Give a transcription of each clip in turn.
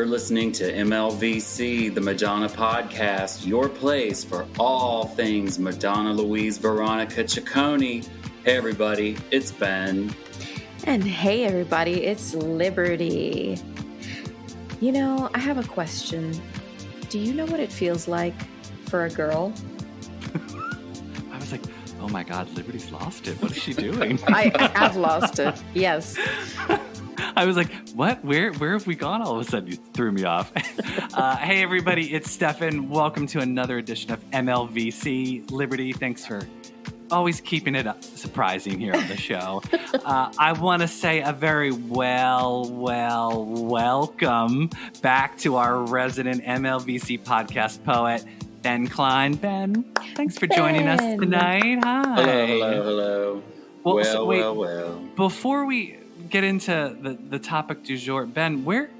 listening to MLVC, the Madonna podcast, your place for all things Madonna Louise Veronica Ciccone. Hey, everybody, it's Ben. And hey, everybody, it's Liberty. You know, I have a question. Do you know what it feels like for a girl? I was like, oh my God, Liberty's lost it. What is she doing? I have lost it, yes. I was like, what? Where have we gone? All of a sudden, you threw me off. Hey, everybody, it's Stefan. Welcome to another edition of MLVC. Liberty, thanks for always keeping it surprising here on the show. I want to say a very welcome back to our resident MLVC podcast poet, Ben Klein. Ben, thanks for joining us tonight. Hi. Hello. Well. Before we get into the topic du jour, Ben, where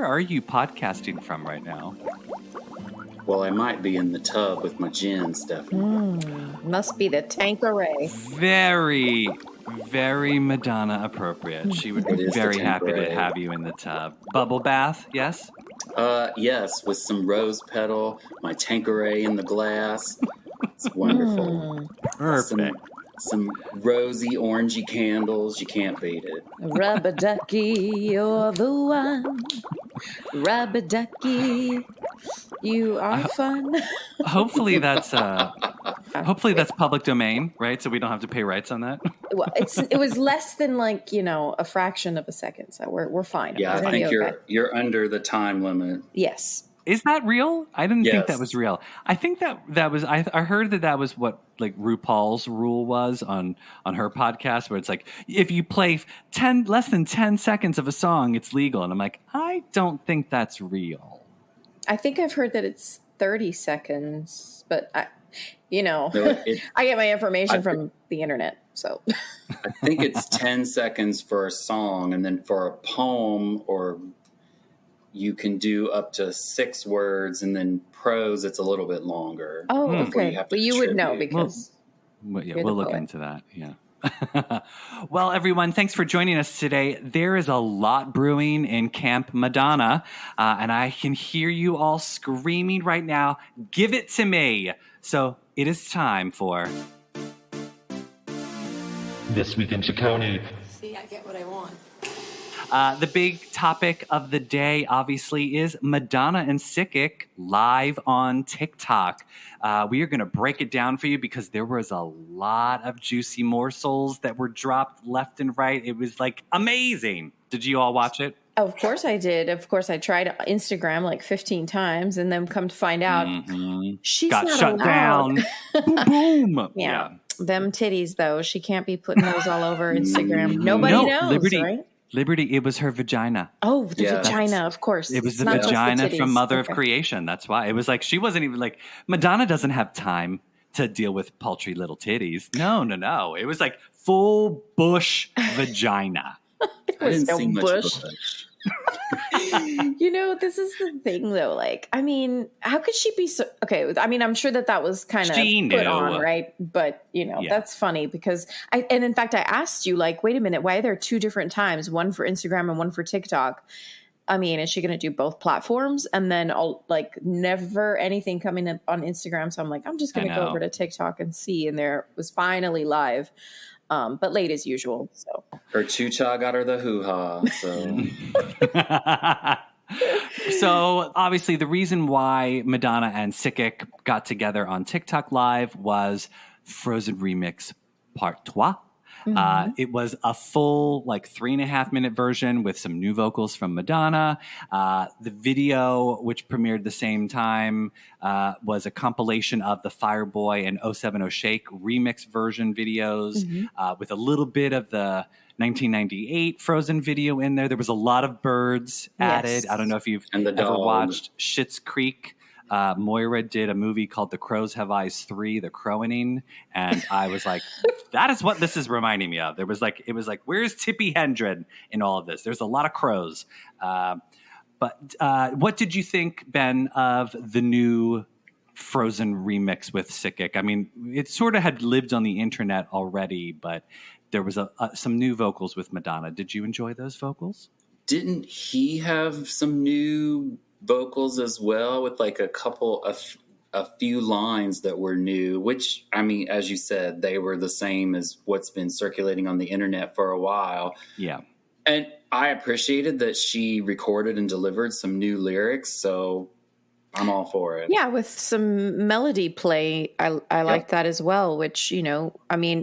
are you podcasting from right now? Well, I might be in the tub with my gin, Stephanie. Must be the Tanqueray. Very, very Madonna appropriate. She would be very happy to have you in the tub. Bubble bath, yes? Yes, with some rose petal, my Tanqueray in the glass. It's wonderful. Perfect. Some rosy, orangey candles. You can't beat it. Rub-a-ducky, you're the one. Rub-a-ducky, you are fun. Hopefully that's public domain, right? So we don't have to pay rights on that. Well, it was less than a fraction of a second, so we're fine. Yeah, I think you're under the time limit. Yes. Is that real? I didn't think that was real. I think that was. I heard that was what like RuPaul's rule was on her podcast, where it's like if you play less than 10 seconds of a song, it's legal. And I'm like, I don't think that's real. I think I've heard that it's 30 seconds, but I get my information from the internet. So I think it's 10 seconds for a song, and then for a poem you can do up to 6 words, and then prose, it's a little bit longer. Oh, okay. But you would know because we'll look into that. Yeah. Well, everyone, thanks for joining us today. There is a lot brewing in Camp Madonna, and I can hear you all screaming right now, give it to me. So it is time for This Week in Ciccone. See, I get what I want. The big topic of the day, obviously, is Madonna and Sickick live on TikTok. We are going to break it down for you because there was a lot of juicy morsels that were dropped left and right. It was like amazing. Did you all watch it? Of course I did. Of course I tried Instagram like 15 times and then come to find out she's got not shut allowed. down. Boom. Yeah. Them titties, though. She can't be putting those all over Instagram. Nobody knows, Liberty. right? Liberty, it was her vagina. Oh, the vagina, of course. It was the vagina from Mother of Creation. That's why. It was like she wasn't even like, Madonna doesn't have time to deal with paltry little titties. No. It was like full bush vagina. I didn't see much bush. This is the thing, though. Like, I mean, how could she be so... Okay, I mean, I'm sure that was kind of put on, right? But, that's funny because... And in fact, I asked you, like, wait a minute, why are there 2 different times, one for Instagram and one for TikTok? I mean, is she going to do both platforms? And then, never anything coming up on Instagram. So I'm like, I'm just going to go over to TikTok and see. And there was finally live. But late as usual. So her choo-cha got her the hoo-ha. So obviously the reason why Madonna and Sickick got together on TikTok Live was Frozen Remix Part 3. It was a full 3.5-minute version with some new vocals from Madonna. The video, which premiered the same time, was a compilation of the Fireboy and 070 Shake remix version videos with a little bit of the 1998 Frozen video in there. There was a lot of birds added. I don't know if you've ever watched Schitt's Creek. Moira did a movie called The Crows Have Eyes 3, The Crowaning, and I was like, that is what this is reminding me of. It was like, where's Tippi Hedren in all of this? There's a lot of crows. But what did you think, Ben, of the new Frozen remix with Sickick? I mean, it sort of had lived on the internet already, but there was some new vocals with Madonna. Did you enjoy those vocals? didn't he have some new vocals as well with like a few lines that were new, which, I mean, as you said, they were the same as what's been circulating on the internet for a while. Yeah. And I appreciated that she recorded and delivered some new lyrics, so I'm all for it. Yeah, with some melody play, I like that as well, which,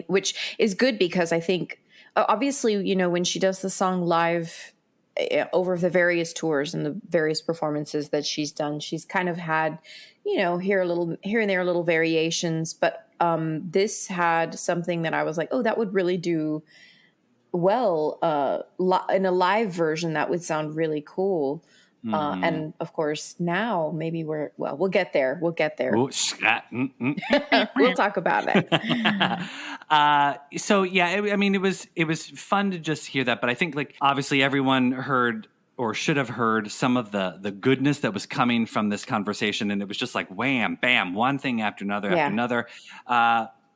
which is good because I think, obviously, when she does the song live over the various tours and the various performances that she's done, she's kind of had, here and there little variations, but this had something that I was like, oh, that would really do well in a live version. That would sound really cool. And of course, now maybe we'll get there. We'll get there. We'll talk about it. So yeah, it was fun to just hear that. But I think like obviously everyone heard or should have heard some of the goodness that was coming from this conversation, and it was just like wham, bam, one thing after another after another.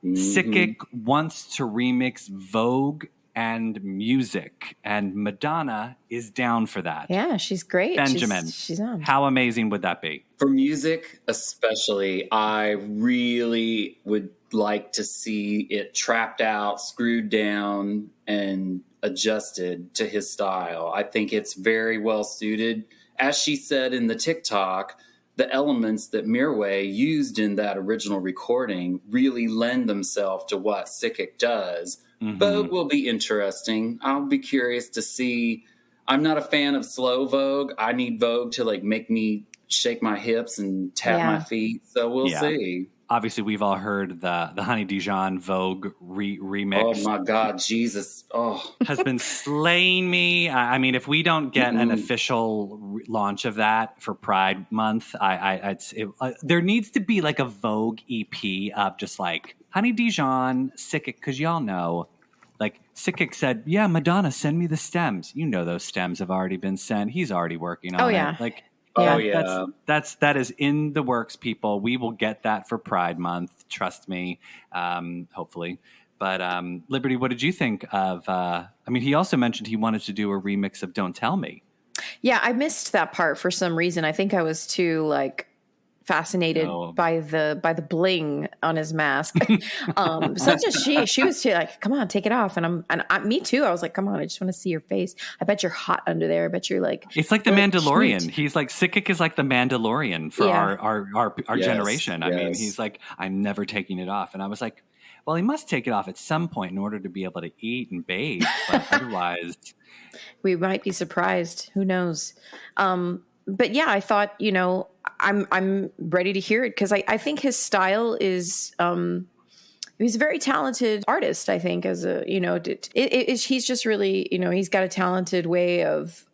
Sickick wants to remix Vogue and music, and Madonna is down for that. Yeah, she's great. Benjamin, she's on. How amazing would that be? For music especially, I really would like to see it trapped out, screwed down, and adjusted to his style. I think it's very well suited. As she said in the TikTok, the elements that Mirwais used in that original recording really lend themselves to what Sickick does. Vogue will be interesting. I'll be curious to see. I'm not a fan of slow Vogue. I need Vogue to like make me shake my hips and tap my feet. So we'll see. Obviously, we've all heard the Honey Dijon Vogue remix. Oh my God, Jesus! Oh, has been slaying me. I mean, if we don't get an official launch of that for Pride Month, there needs to be like a Vogue EP of just like Honey Dijon, Sickick, because y'all know, like Sickick said, yeah, Madonna, send me the stems. You know those stems have already been sent. He's already working on it. Like. That is in the works, people. We will get that for Pride Month. Trust me. Hopefully. But Liberty, what did you think of? He also mentioned he wanted to do a remix of "Don't Tell Me." Yeah, I missed that part for some reason. I think I was too fascinated by the bling on his mask. Such as she was too, like, come on, take it off. And me too. I was like, come on, I just want to see your face. I bet you're hot under there. I bet you're like, it's like the Mandalorian. Cute. He's like, Sickick is like the Mandalorian for our generation. I mean, he's like, I'm never taking it off. And I was like, well, he must take it off at some point in order to be able to eat and bathe. But otherwise, we might be surprised. Who knows? But yeah, I thought, I'm ready to hear it because I think his style is, he's a very talented artist. I think as a, he's just really, he's got a talented way of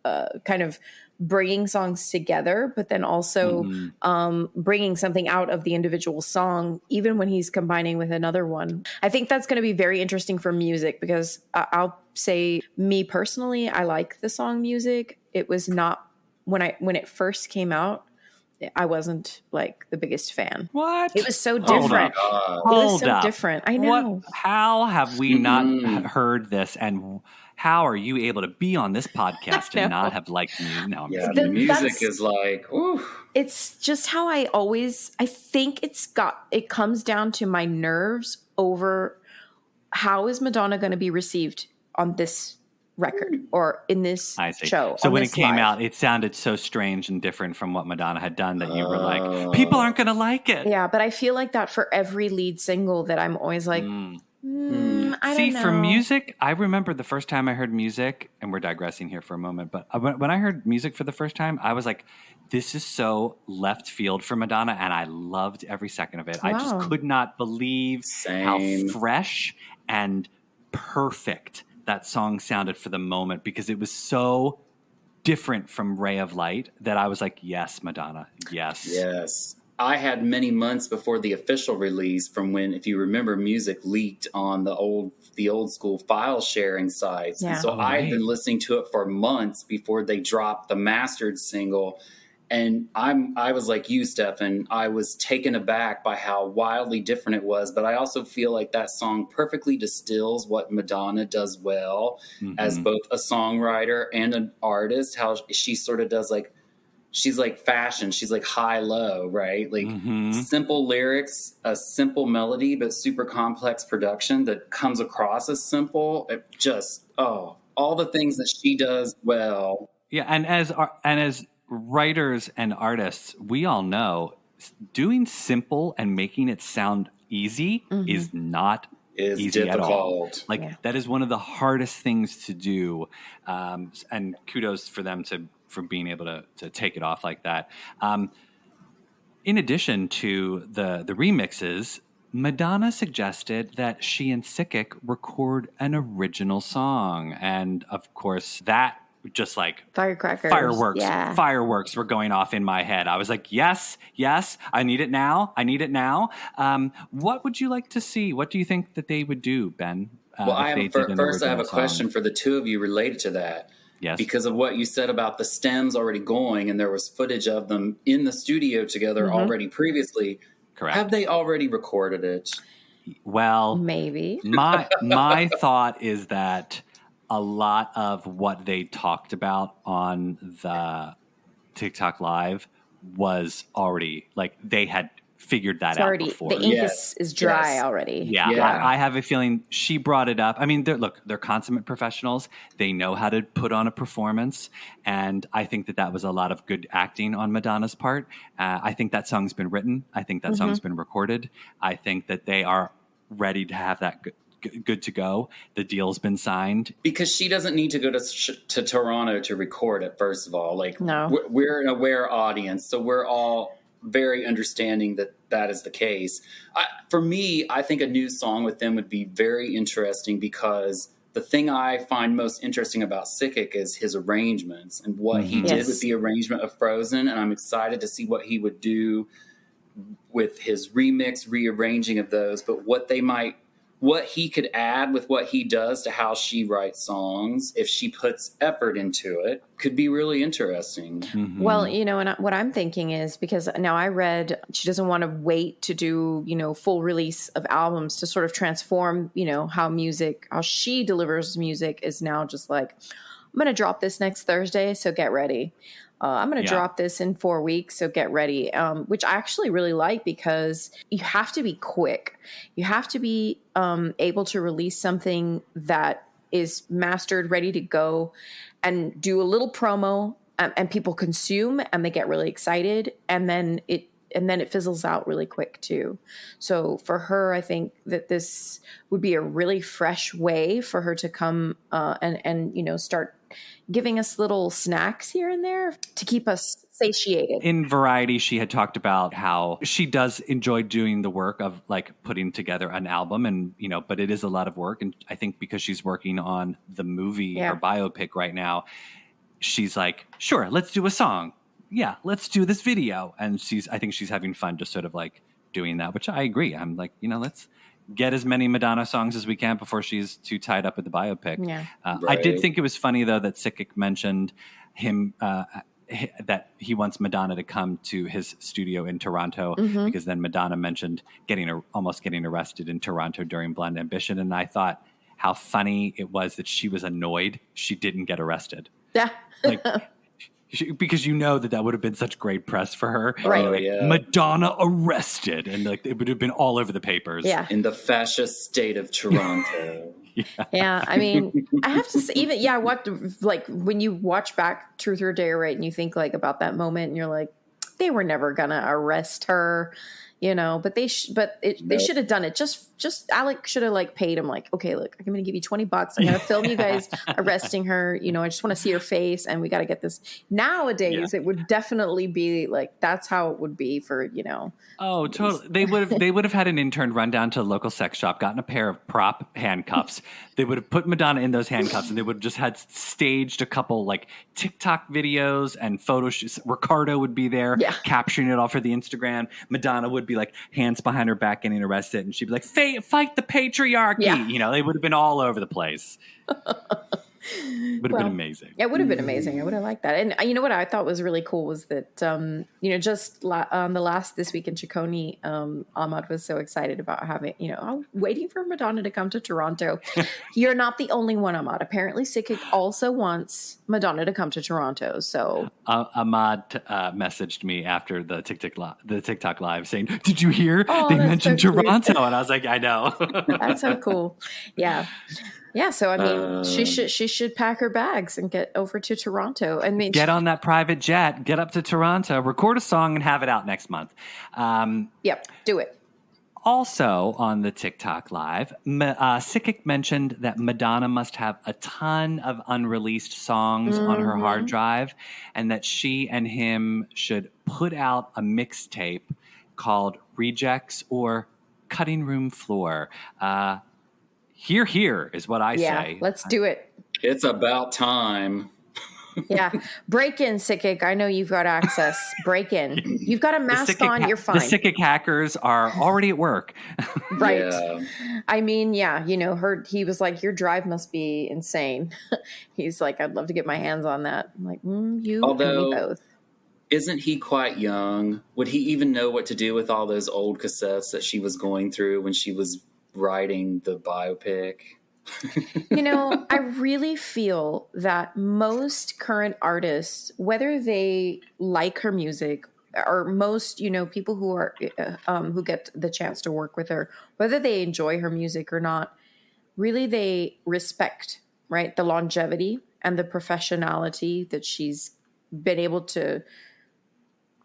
kind of bringing songs together, but then also bringing something out of the individual song, even when he's combining with another one. I think that's going to be very interesting for music because I'll say me personally, I like the song Music. It was not when it first came out, I wasn't like the biggest fan. What? It was so different. Hold up. Different. I know. How have we not heard this? And how are you able to be on this podcast and not have liked me? No, the music is like, ooh. It's just how I think it comes down to my nerves over how is Madonna going to be received on this record or in this show. So when it came out, it sounded so strange and different from what Madonna had done that you were like, people aren't going to like it. Yeah, but I feel like that for every lead single that I'm always like, I don't know. For Music, I remember the first time I heard Music, and we're digressing here for a moment, but when I heard Music for the first time, I was like, this is so left field for Madonna, and I loved every second of it. Wow. I just could not believe how fresh and perfect that song sounded for the moment because it was so different from Ray of Light that I was like, yes, Madonna, yes. Yes. I had many months before the official release from when, if you remember, Music leaked on the old school file sharing sites. Yeah. And so I'd been listening to it for months before they dropped the mastered single. And I was like you, Stefan. I was taken aback by how wildly different it was. But I also feel like that song perfectly distills what Madonna does well as both a songwriter and an artist. How she sort of does like, she's like fashion. She's like high-low, right? Like simple lyrics, a simple melody, but super complex production that comes across as simple. It just, all the things that she does well. Yeah, and as writers and artists, we all know doing simple and making it sound easy is not easy difficult at all. Like that is one of the hardest things to do, and kudos for them for being able to take it off like that. In addition to the remixes, Madonna suggested that she and Sickick record an original song, and of course that just like fireworks were going off in my head. I was like, yes, I need it now. What would you like to see? What do you think that they would do, Ben? Well, I have a question for the two of you related to that. Yes. Because of what you said about the stems already going, and there was footage of them in the studio together already previously. Correct. Have they already recorded it? Well, maybe. My thought is that a lot of what they talked about on the TikTok Live was already, like, they had figured that out before. The ink is dry already. Yeah. I have a feeling she brought it up. I mean, they're consummate professionals. They know how to put on a performance. And I think that was a lot of good acting on Madonna's part. I think that song's been written. I think that song's been recorded. I think that they are ready to have that good to go. The deal's been signed. Because she doesn't need to go to Toronto to record it, first of all. Like, no. We're an aware audience, so we're all very understanding that is the case. For me, I think a new song with them would be very interesting, because the thing I find most interesting about Sickick is his arrangements and what he did with the arrangement of Frozen, and I'm excited to see what he would do with his rearranging of those, but what he could add with what he does to how she writes songs, if she puts effort into it, could be really interesting. Well, and what I'm thinking is, because now I read she doesn't want to wait to do, full release of albums to sort of transform, how she delivers music is now just like, I'm going to drop this next Thursday, so get ready. I'm going to drop this in 4 weeks, so get ready, which I actually really like, because you have to be quick. You have to be able to release something that is mastered, ready to go, and do a little promo, and people consume and they get really excited, and then it fizzles out really quick too. So for her, I think that this would be a really fresh way for her to come and start giving us little snacks here and there to keep us satiated. In Variety, she had talked about how she does enjoy doing the work of like putting together an album, and but it is a lot of work. And I think because she's working on the movie, her biopic right now, she's like, sure, let's do a song. Yeah, let's do this video. And I think she's having fun just sort of like doing that, which I agree. I'm like, let's get as many Madonna songs as we can before she's too tied up with the biopic. Yeah. I did think it was funny, though, that Sickick mentioned him, that he wants Madonna to come to his studio in Toronto, because then Madonna mentioned almost getting arrested in Toronto during Blonde Ambition. And I thought how funny it was that she was annoyed she didn't get arrested. Yeah. Like, because that would have been such great press for her. Right. Like, Madonna arrested. And like it would have been all over the papers. Yeah. In the fascist state of Toronto. Yeah. I mean, I have to say, what, like when you watch back Truth or Dare, right, and you think like about that moment, and you're like, they were never gonna arrest her, but they should have done it. Just Alec should have like paid him like, okay, look, I'm going to give you $20. I'm going to film you guys arresting her. I just want to see her face, and we got to get this. Nowadays, it would definitely be like, that's how it would be for, Oh, totally. They would have had an intern run down to a local sex shop, gotten a pair of prop handcuffs. They would have put Madonna in those handcuffs, and they would have just had staged a couple like TikTok videos and photo shoots. Ricardo would be there capturing it all for the Instagram. Madonna would be like hands behind her back getting arrested, and she'd be like, fight the patriarchy. They would have been all over the place. Would have been amazing. It would have been amazing. I would have liked that. And you know what I thought was really cool was that, just on the last This Week in Ciccone, Ahmad was so excited about having, I'm waiting for Madonna to come to Toronto. You're not the only one, Ahmad. Apparently Sickick also wants Madonna to come to Toronto. So Ahmad messaged me after the TikTok live saying, "Did you hear they mentioned so Toronto?" And I was like, "I know." That's so cool. Yeah. Yeah, so I mean, she should pack her bags and get over to Toronto. I mean, get on that private jet, get up to Toronto, record a song, and have it out next month. Yep, do it. Also on the TikTok live, Sickick mentioned that Madonna must have a ton of unreleased songs on her hard drive, and that she and him should put out a mixtape called Rejects or Cutting Room Floor. Here is what I say. Let's do it. It's about time. Yeah. Break in, Sickick. I know you've got access. Break in. You've got a mask on. You're fine. The Sickick hackers are already at work. Right. Yeah. I mean, he was like, your drive must be insane. He's like, I'd love to get my hands on that. I'm like, you and me both. Isn't he quite young? Would he even know what to do with all those old cassettes that she was going through when she was writing the biopic? I really feel that most current artists, whether they like her music or most, people who are who get the chance to work with her, whether they enjoy her music or not, really they respect, right, the longevity and the professionality that she's been able to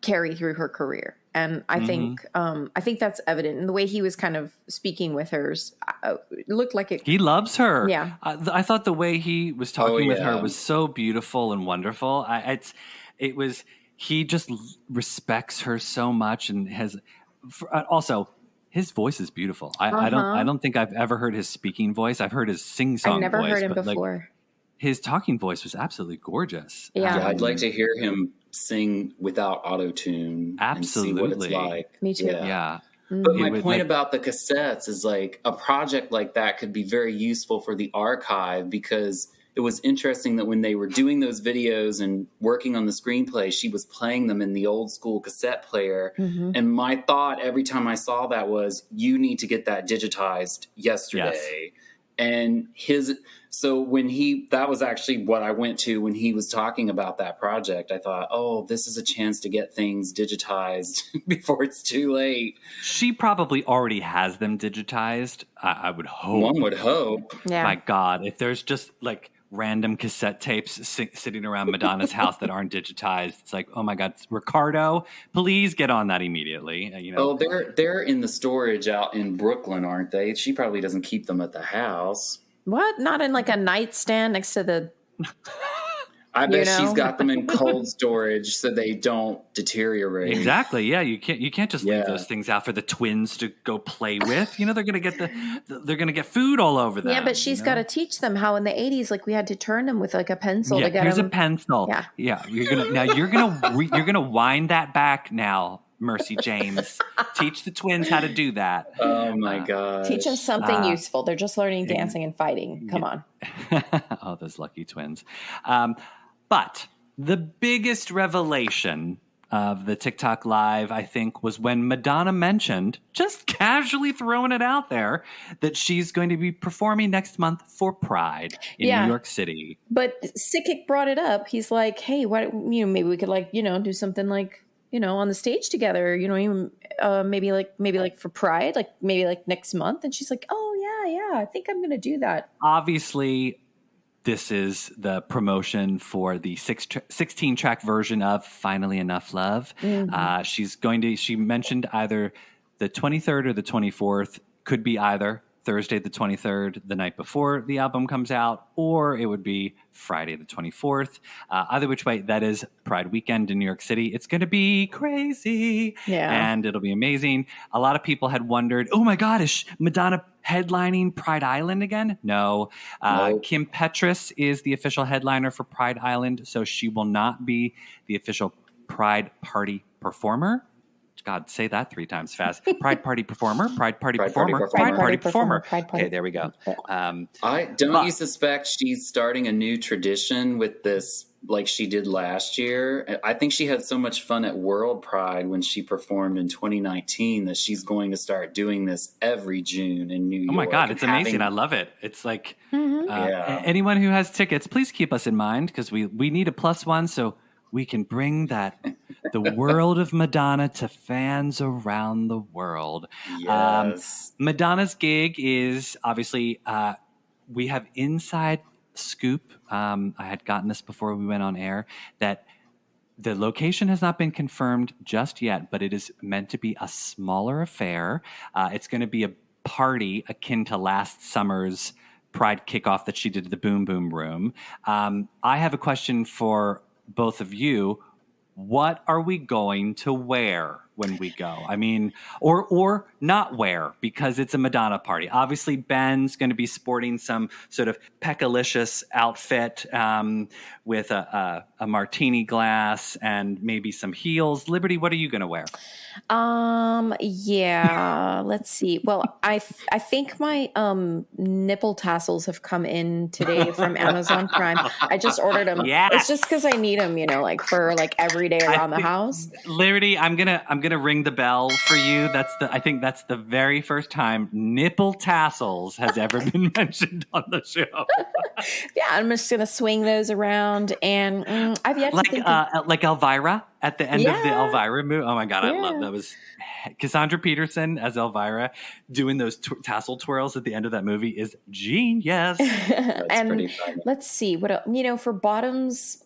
carry through her career. And I think that's evident in the way he was kind of speaking with her. Looked like it. He loves her. Yeah. I thought the way he was talking with her was so beautiful and wonderful. He just respects her so much and has also his voice is beautiful. I don't think I've ever heard his speaking voice. I've heard his sing-song voice. I've never heard him before. His talking voice was absolutely gorgeous. Yeah, I'd like to hear him sing without auto-tune. Absolutely. And see what it's like. Me too. Yeah. But my point about the cassettes is like a project like that could be very useful for the archive, because it was interesting that when they were doing those videos and working on the screenplay, she was playing them in the old school cassette player. Mm-hmm. And my thought every time I saw that was, you need to get that digitized yesterday. Yes. And that was actually what I went to when he was talking about that project. I thought, this is a chance to get things digitized before it's too late. She probably already has them digitized. I would hope. One would hope. Yeah. My God, if there's just like random cassette tapes sitting around Madonna's house that aren't digitized, it's like, oh my God, Ricardo, please get on that immediately. They're in the storage out in Brooklyn, aren't they? She probably doesn't keep them at the house. What? Not in like a nightstand next to the... I bet she's got them in cold storage so they don't deteriorate. Exactly. Yeah, you can't just leave those things out for the twins to go play with. They're going to get food all over them. Yeah, but she's got to teach them how in the 80s, like we had to turn them with like a pencil to get here's them. A pencil. Yeah. You're gonna wind that back now, Mercy James. Teach the twins how to do that. Oh my God. Teach them something useful. They're just learning dancing and fighting. Come on. Oh, those lucky twins. But the biggest revelation of the TikTok live, I think, was when Madonna mentioned, just casually throwing it out there, that she's going to be performing next month for Pride in New York City. But Sickick brought it up. He's like, hey, maybe we could do something like, on the stage together, even maybe like for Pride, like maybe like next month. And she's like, oh yeah, I think I'm going to do that. Obviously, this is the promotion for the 16-track version of Finally Enough Love. Mm-hmm. She mentioned either the 23rd or the 24th, could be either Thursday the 23rd, the night before the album comes out, or it would be Friday the 24th. Either which way, that is Pride weekend in New York City. It's going to be crazy, and it'll be amazing. A lot of people had wondered, oh my God, is Madonna headlining Pride Island again? No. Kim Petras is the official headliner for Pride Island, so she will not be the official Pride party performer. God, say that 3 times fast. Pride Party performer, Pride Party performer, Pride Party performer. Okay, there we go. You suspect she's starting a new tradition with this, like she did last year? I think she had so much fun at World Pride when she performed in 2019 that she's going to start doing this every June in New York. Oh my God, it's amazing. I love it. It's like anyone who has tickets, please keep us in mind because we need a +1 so we can bring the world of Madonna to fans around the world. Yes. Madonna's gig is obviously, we have inside scoop. I had gotten this before we went on air, that the location has not been confirmed just yet, but it is meant to be a smaller affair. It's going to be a party akin to last summer's Pride kickoff that she did at the Boom Boom Room. I have a question for both of you. What are we going to wear when we go? I mean, or not wear, because it's a Madonna party. Obviously, Ben's going to be sporting some sort of peckalicious outfit with a martini glass and maybe some heels. Liberty, what are you going to wear? Yeah, let's see. Well, I think my nipple tassels have come in today from Amazon Prime. I just ordered them. Yes. It's just because I need them, like for like every day around the house. Liberty, I'm gonna ring the bell for you. I think that's the very first time nipple tassels has ever been mentioned on the show. Yeah, I'm just gonna swing those around, and I've yet to think like Elvira at the end of the Elvira movie. Oh my God, I love that. Was Cassandra Peterson as Elvira doing those tassel twirls at the end of that movie is genius. And pretty funny. Let's see what else, for bottoms.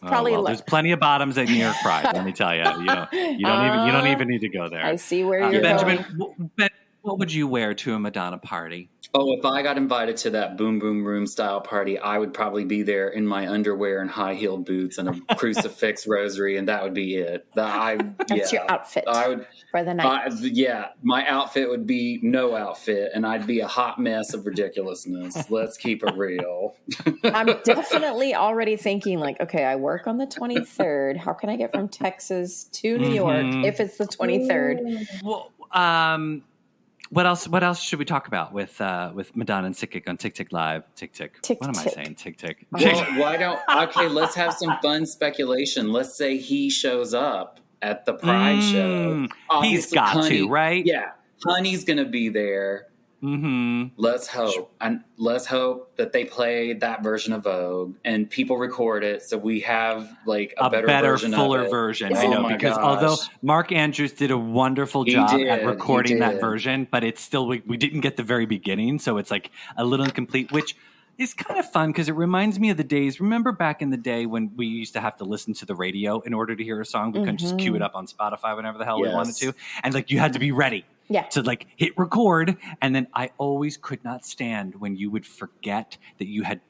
Probably there's plenty of bottoms at New York Pride. Let me tell you, you don't even need to go there. I see where you're Benjamin, going. What would you wear to a Madonna party? Oh, if I got invited to that Boom Boom Room style party, I would probably be there in my underwear and high-heeled boots and a crucifix rosary, and that would be it. That's your outfit for the night. My outfit would be no outfit, and I'd be a hot mess of ridiculousness. Let's keep it real. I'm definitely already thinking like, okay, I work on the 23rd. How can I get from Texas to New York if it's the 23rd? Well, What else should we talk about with Madonna and Sickick on Tick Tick Live? Tick Tick. What am I saying? Tick Tick. Well, let's have some fun speculation. Let's say he shows up at the Pride show. Obviously, he's got to, right? Yeah. Honey's going to be there. Mm-hmm. Let's hope. And let's hope that they play that version of Vogue and people record it so we have like a better version, fuller version. I know, because although Mark Andrews did a wonderful job at recording that version, but it's still we didn't get the very beginning, so it's like a little incomplete, which is kind of fun because it reminds me of the days. Remember back in the day when we used to have to listen to the radio in order to hear a song? We couldn't just cue it up on Spotify whenever the hell we wanted to, and like you had to be ready. Yeah. To like hit record. And then I always could not stand when you would forget that you had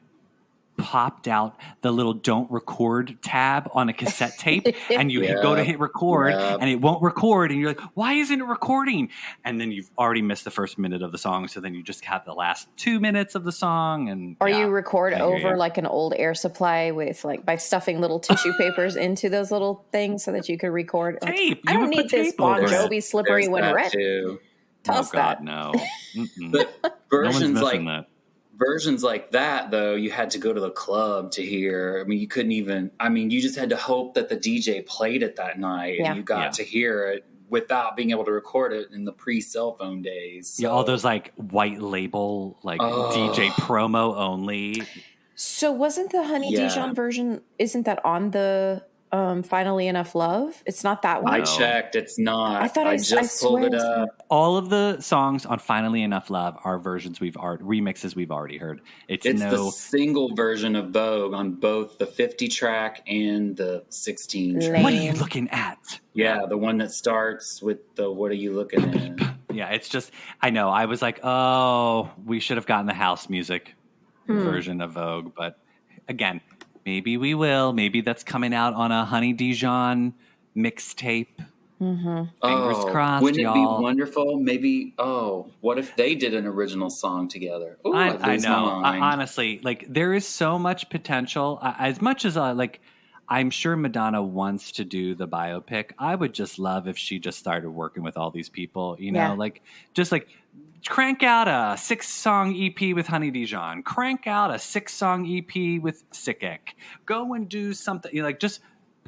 popped out the little don't record tab on a cassette tape and you go to hit record and it won't record and you're like, why isn't it recording? And then you've already missed the first minute of the song, so then you just have the last 2 minutes of the song. And or you record over like an old air supply with like by stuffing little tissue papers into those little things so that you could record tape. I don't need this Bon Jovi slippery when red. Toss that. No. But versions like that, though, you had to go to the club to hear. I mean, you couldn't even. I mean, you just had to hope that the DJ played it that night, and you got to hear it without being able to record it in the pre-cell phone days. So. Yeah, all those like white label, like DJ promo only. So wasn't the Honey Dijon version? Isn't that on the Finally Enough Love? It's not that one. I checked. It's not. I thought I just pulled it up. All of the songs on Finally Enough Love are versions remixes we've already heard. It's the single version of Vogue on both the 50 track and the 16 track. What are you looking at? Yeah, the one that starts with the "What are you looking at?" Yeah, it's just. I know. I was like, oh, we should have gotten the house music version of Vogue, but again. Maybe we will. Maybe that's coming out on a Honey Dijon mixtape. Mm-hmm. Fingers crossed, wouldn't y'all. It be wonderful? Maybe. What if they did an original song together? Ooh, I know. Honestly, like there is so much potential. As much as I'm sure Madonna wants to do the biopic. I would just love if she just started working with all these people, you know, just crank out a 6-song EP with Honey Dijon, crank out a 6-song EP with Sickick, go and do something, just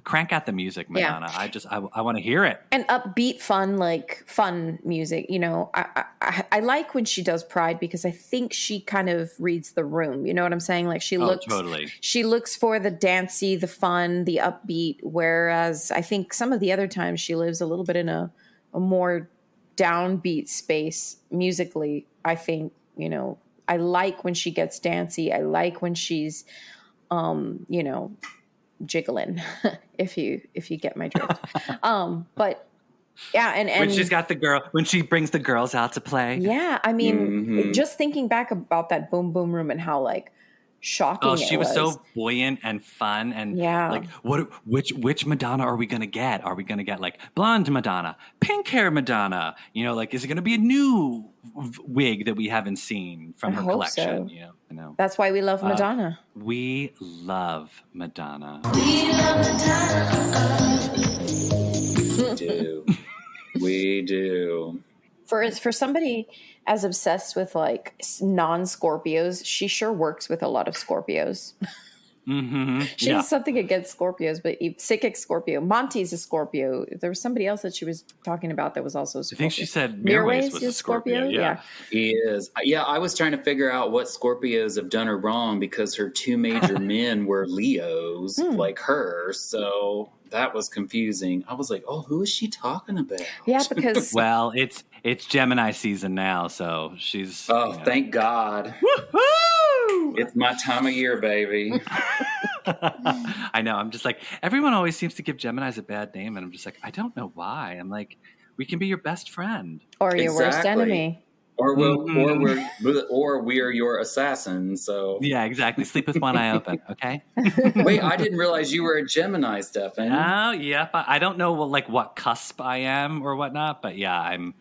crank out the music, Madonna. Yeah. I want to hear it. And upbeat, fun music. You know, I like when she does Pride because I think she kind of reads the room. You know what I'm saying? Like she looks for the dancey, the fun, the upbeat. Whereas I think some of the other times she lives a little bit in a more downbeat space musically. I think, you know, I like when she gets dancey. I like when she's, you know, jiggling, if you get my drift. But yeah, and when she's got when she brings the girls out to play. Yeah, I mean, just thinking back about that Boom Boom Room and how like shocking she was so buoyant and fun, and like which Madonna are we gonna get? Are we gonna get like blonde Madonna, pink hair Madonna? You know, like is it gonna be a new wig that we haven't seen from her collection? So. You know, that's why we love Madonna. We love Madonna. We do. For somebody as obsessed with like non-Scorpios, she sure works with a lot of Scorpios. Mm-hmm. She has something against Scorpios, but Sickick Scorpio. Monty's a Scorpio. There was somebody else that she was talking about that was also a Scorpio. I think she said Mirwais was a Scorpio. Yeah. He is. Yeah, I was trying to figure out what Scorpios have done her wrong because her 2 major men were Leos like her. So that was confusing. I was like, oh, who is she talking about? Yeah, because... well, it's Gemini season now, so she's... Oh, thank God. Woo-hoo! It's my time of year, baby. I know. I'm just like, everyone always seems to give Geminis a bad name, and I'm just like, I don't know why. I'm like, we can be your best friend. Or your worst enemy. Or we're your assassin. So yeah, exactly. Sleep with one eye open. Okay. Wait, I didn't realize you were a Gemini, Stefan. Oh, yeah. I don't know what cusp I am or whatnot, but yeah, I'm.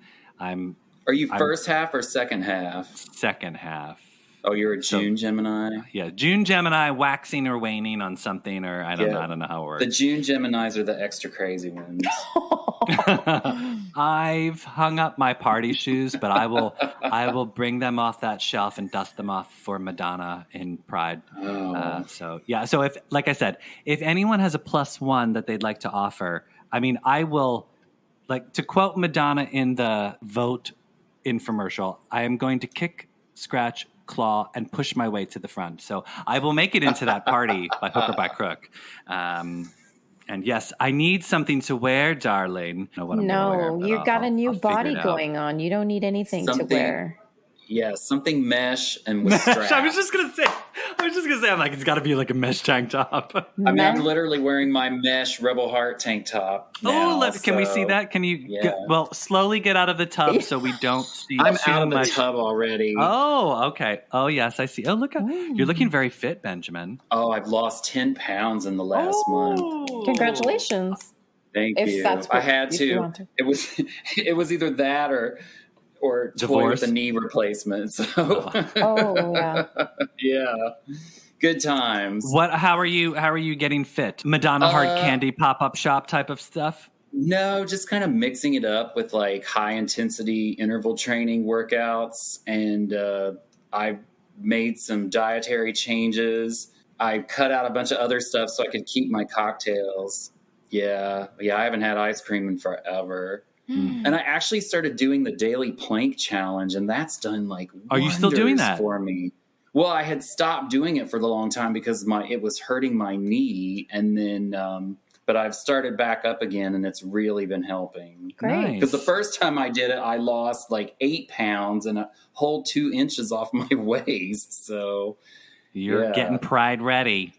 Are you first half or second half? Second half. Oh, you're a June Gemini? Yeah, June Gemini, waxing or waning on something, or I don't know how it works. The June Geminis are the extra crazy ones. I've hung up my party shoes, but I will bring them off that shelf and dust them off for Madonna in Pride. Oh. So if, like I said, if anyone has a +1 that they'd like to offer, I mean, I will, like, to quote Madonna in the Vote infomercial, I am going to kick, scratch, claw, and push my way to the front. So I will make it into that party by hook or by crook. And yes, I need something to wear, darling. No, you've got a new body going on. You don't need anything to wear. Yeah, something mesh and with straps. I was just gonna say, I'm like, it's got to be like a mesh tank top. I mean, I'm literally wearing my mesh Rebel Heart tank top now, can we see that? Can you? Slowly get out of the tub so we don't see. I'm out of the tub already. Oh, okay. Oh, yes, I see. Oh, look, you're looking very fit, Benjamin. Oh, I've lost 10 pounds in the last month. Congratulations! Thank you. That's what I had to. It was either that or toy with a knee replacement. So. Yeah. Good times. How are you getting fit? Madonna hard candy pop-up shop type of stuff? No, just kind of mixing it up with like high intensity interval training workouts. And I made some dietary changes. I cut out a bunch of other stuff so I could keep my cocktails. Yeah. I haven't had ice cream in forever. And I actually started doing the daily plank challenge, and that's done like Are you still doing that for me? Well, I had stopped doing it for the long time because it was hurting my knee, and then but I've started back up again, and it's really been helping. Great. Because the first time I did it, I lost like 8 pounds and a whole 2 inches off my waist. So you're getting Pride ready.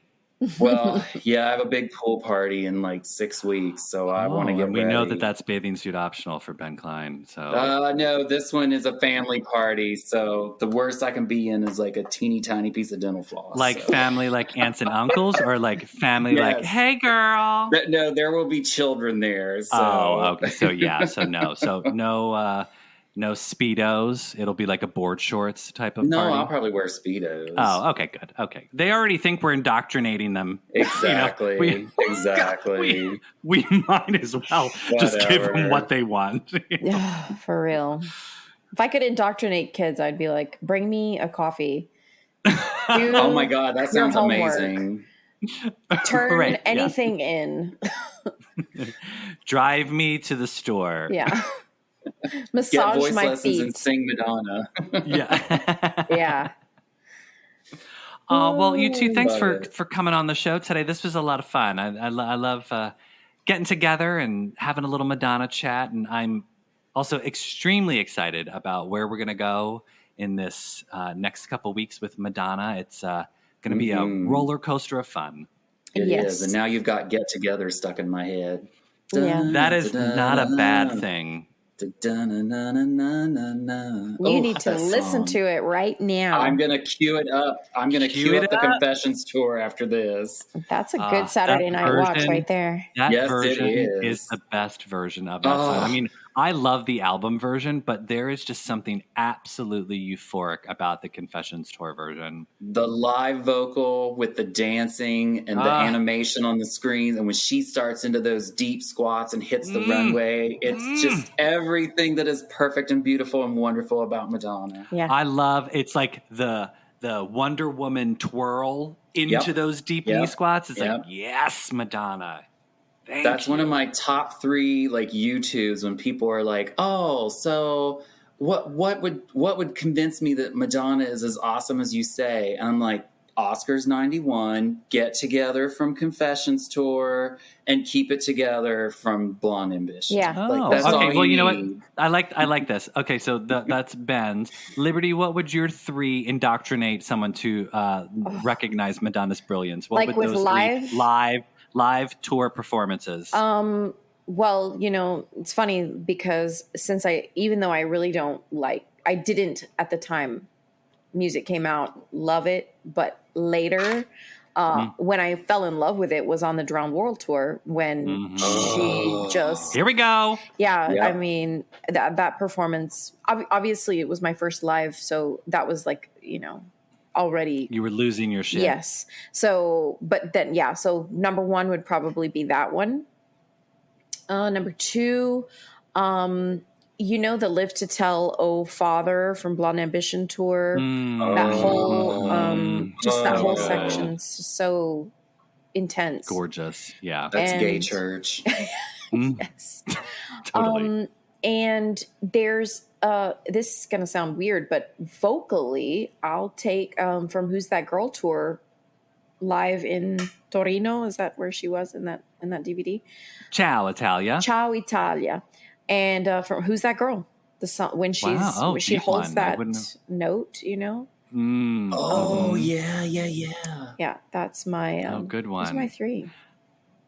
Well, yeah, I have a big pool party in like 6 weeks, so I want to get ready. We know that that's bathing suit optional for Ben Klein. So no, this one is a family party, so the worst I can be in is like a teeny tiny piece of dental floss. Like family, like aunts and uncles, or like family, like, hey, girl. No, there will be children there. So. Oh, okay. So no, No Speedos. It'll be like a board shorts type of No, party. I'll probably wear Speedos. Oh, okay, good. Okay. They already think we're indoctrinating them. Exactly. Exactly. We might as well just give them what they want. Yeah, for real. If I could indoctrinate kids, I'd be like, bring me a coffee. Oh my God, that sounds amazing. Turn anything in. Drive me to the store. Yeah. Massage Get voice my lessons feet and sing Madonna. Yeah. Yeah. Well, you two, thanks for coming on the show today. This was a lot of fun. I love getting together and having a little Madonna chat. And I'm also extremely excited about where we're going to go in this next couple weeks with Madonna. It's going to be a roller coaster of fun. It is. And now you've got Get Together stuck in my head. Yeah. That is not a bad thing. You need to listen to it right now. I'm going to cue it up. I'm going to cue up the Confessions tour after this. That's a good Saturday night watch right there. That version is the best version of that song. I mean, I love the album version, but there is just something absolutely euphoric about the Confessions tour version. The live vocal with the dancing and the animation on the screen, and when she starts into those deep squats and hits the runway, it's just everything that is perfect and beautiful and wonderful about Madonna. Yeah, I love it's like the Wonder Woman twirl into those deep knee squats. It's like, yes, Madonna. That's one of my top 3 like YouTubes when people are like, "Oh, so what would convince me that Madonna is as awesome as you say?" And I'm like, Oscars 91, Get Together from Confessions tour, and Keep It Together from Blonde Ambition. Yeah. Like, that's all well, you know need. what? I like this. Okay, so that's Ben's. Liberty, what would your 3 indoctrinate someone to recognize Madonna's brilliance? What like would with those live tour performances? Well, you know, it's funny because even though I really don't I didn't at the time music came out love it, but later when I fell in love with it was on the Drowned World tour when she just here we go. I mean that performance obviously it was my first live, so that was like, you know, already you were losing your shit. Yes. So but then so number 1 would probably be that one. Number 2, you know, the Live to Tell Oh Father from Blonde Ambition tour. That whole that whole section's so intense. Gorgeous. Yeah. That's gay church. Yes. Totally. And there's this is gonna sound weird, but vocally I'll take from Who's That Girl tour live in Torino. Is that where she was in that DVD? Ciao Italia. Ciao Italia. And from Who's That Girl? The song when when she holds that note, you know. Oh yeah. Yeah, that's my good one. Those are my 3.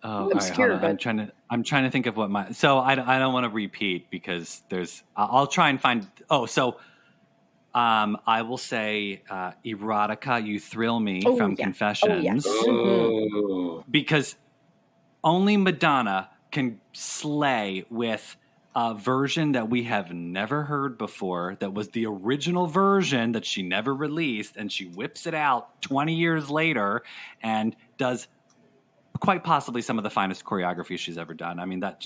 Oh, obscure, right, but I'm trying to think of what my. So I don't want to repeat because there's. I'll try and find. I will say Erotica, You Thrill Me from Confessions. Because only Madonna can slay with a version that we have never heard before, that was the original version that she never released, and she whips it out 20 years later and does quite possibly some of the finest choreography she's ever done. I mean, that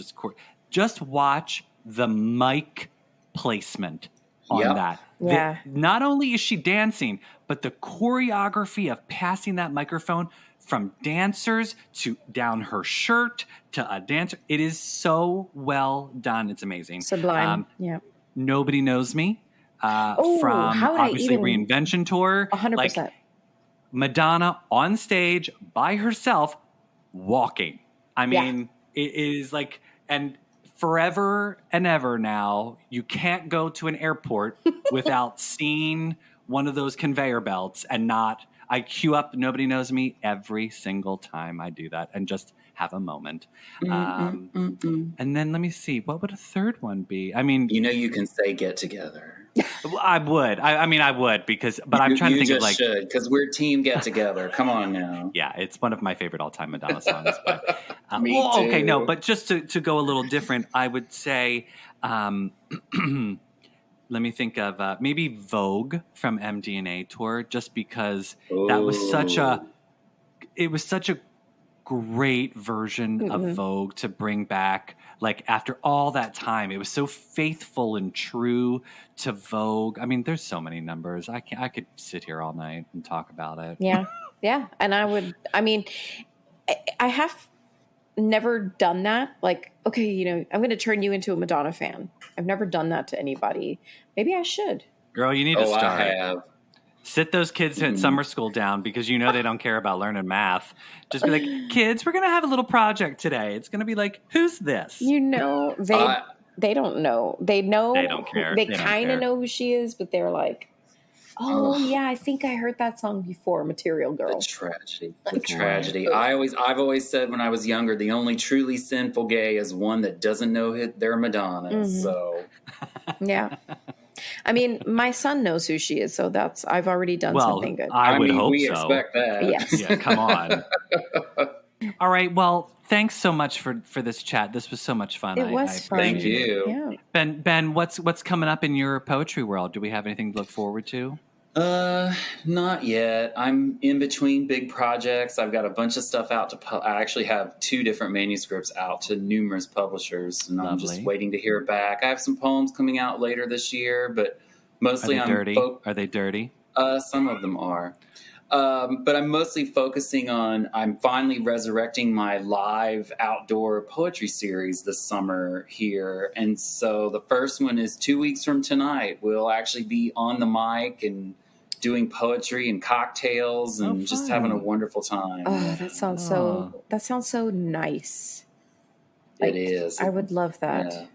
just watch the mic placement on that. Yeah. Not only is she dancing, but the choreography of passing that microphone from dancers to down her shirt to a dancer. It is so well done. It's amazing. Sublime. Nobody Knows Me from obviously Reinvention Tour. 100%. Like Madonna on stage by herself walking. I mean, it is like, and forever and ever now, you can't go to an airport without seeing one of those conveyor belts and not. I queue up Nobody Knows Me every single time I do that and just have a moment. And then let me see. What would a third one be? I mean, you know, you can say Get Together. I would. I would but I'm trying to think of like. You should, because we're team Get Together. Come on now. Yeah, it's one of my favorite all-time Madonna songs. But, Me too. Okay, no, but just to go a little different, I would say let me think of maybe Vogue from MDNA tour, just because that was such a great version of Vogue to bring back. Like after all that time, it was so faithful and true to Vogue. I mean, there's so many numbers. I could sit here all night and talk about it. Yeah. Yeah. And I have never done that. Like, okay, I'm going to turn you into a Madonna fan. I've never done that to anybody. Maybe I should. Girl, you need to start. I have. Sit those kids at summer school down, because they don't care about learning math. Just be like, kids, we're going to have a little project today. It's going to be like, who's this? They don't know. They know. They don't care. They kind of know who she is, but they're like, oh yeah, I think I heard that song before, Material Girl. The tragedy. I've always said when I was younger, the only truly sinful gay is one that doesn't know their Madonna. Mm-hmm. So yeah. I mean, my son knows who she is, so I've already done something good. I would hope we so. Expect that. Yes. Yeah, come on. All right. Well, thanks so much for this chat. This was so much fun. It was fun. Thank you. Yeah. Ben, what's coming up in your poetry world? Do we have anything to look forward to? Not yet. I'm in between big projects. I've got a bunch of stuff out I actually have 2 different manuscripts out to numerous publishers, and I'm just waiting to hear back. I have some poems coming out later this year, but mostly Are they dirty? Some of them are. But I'm mostly focusing on, I'm finally resurrecting my live outdoor poetry series this summer here. And so the first one is 2 weeks from tonight. We'll actually be on the mic and doing poetry and cocktails and just having a wonderful time. Oh, that sounds so nice. It is. I would love that. Yeah.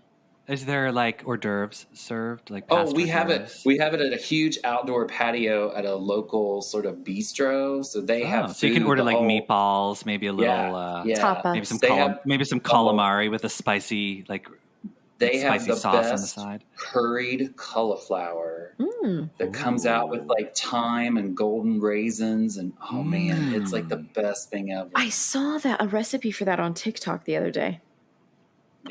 Is there like hors d'oeuvres served? Like we have it. We have it at a huge outdoor patio at a local sort of bistro. So they have. So you can order like meatballs, maybe a little tapas. maybe some calamari with a spicy spicy sauce on the side. Curried cauliflower that comes out with like thyme and golden raisins, and man, it's like the best thing ever. I saw a recipe for that on TikTok the other day.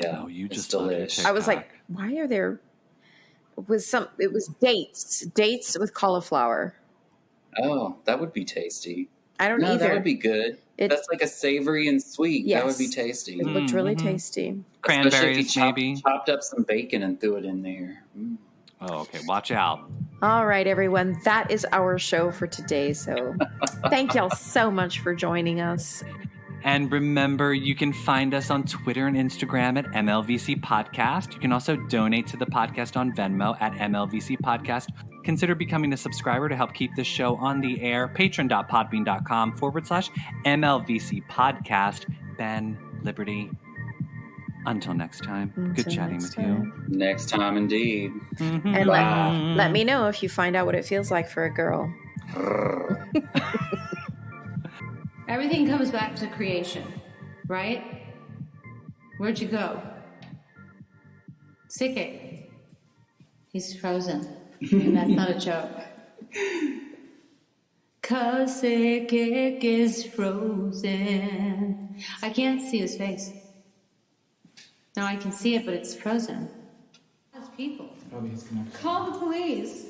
Yeah, you just delicious. I was like, why are there? It was dates with cauliflower. Oh, that would be tasty. I don't either. That would be good. That's like a savory and sweet. Yes. That would be tasty. It looked really tasty. Cranberries, maybe. Chopped up some bacon and threw it in there. Oh, okay. Watch out. All right, everyone. That is our show for today. So thank y'all so much for joining us. And remember, you can find us on Twitter and Instagram at MLVC Podcast. You can also donate to the podcast on Venmo at MLVC Podcast. Consider becoming a subscriber to help keep this show on the air. Patreon.podbean.com/MLVC Podcast. Ben, Liberty. Until next time. Good chatting with you. Next time, indeed. Mm-hmm. And let me know if you find out what it feels like for a girl. Everything comes back to creation, right? Where'd you go? Sickick. He's frozen. And that's not a joke. 'Cause Sickick is frozen. I can't see his face. No, I can see it, but it's frozen. That's people. Call the police.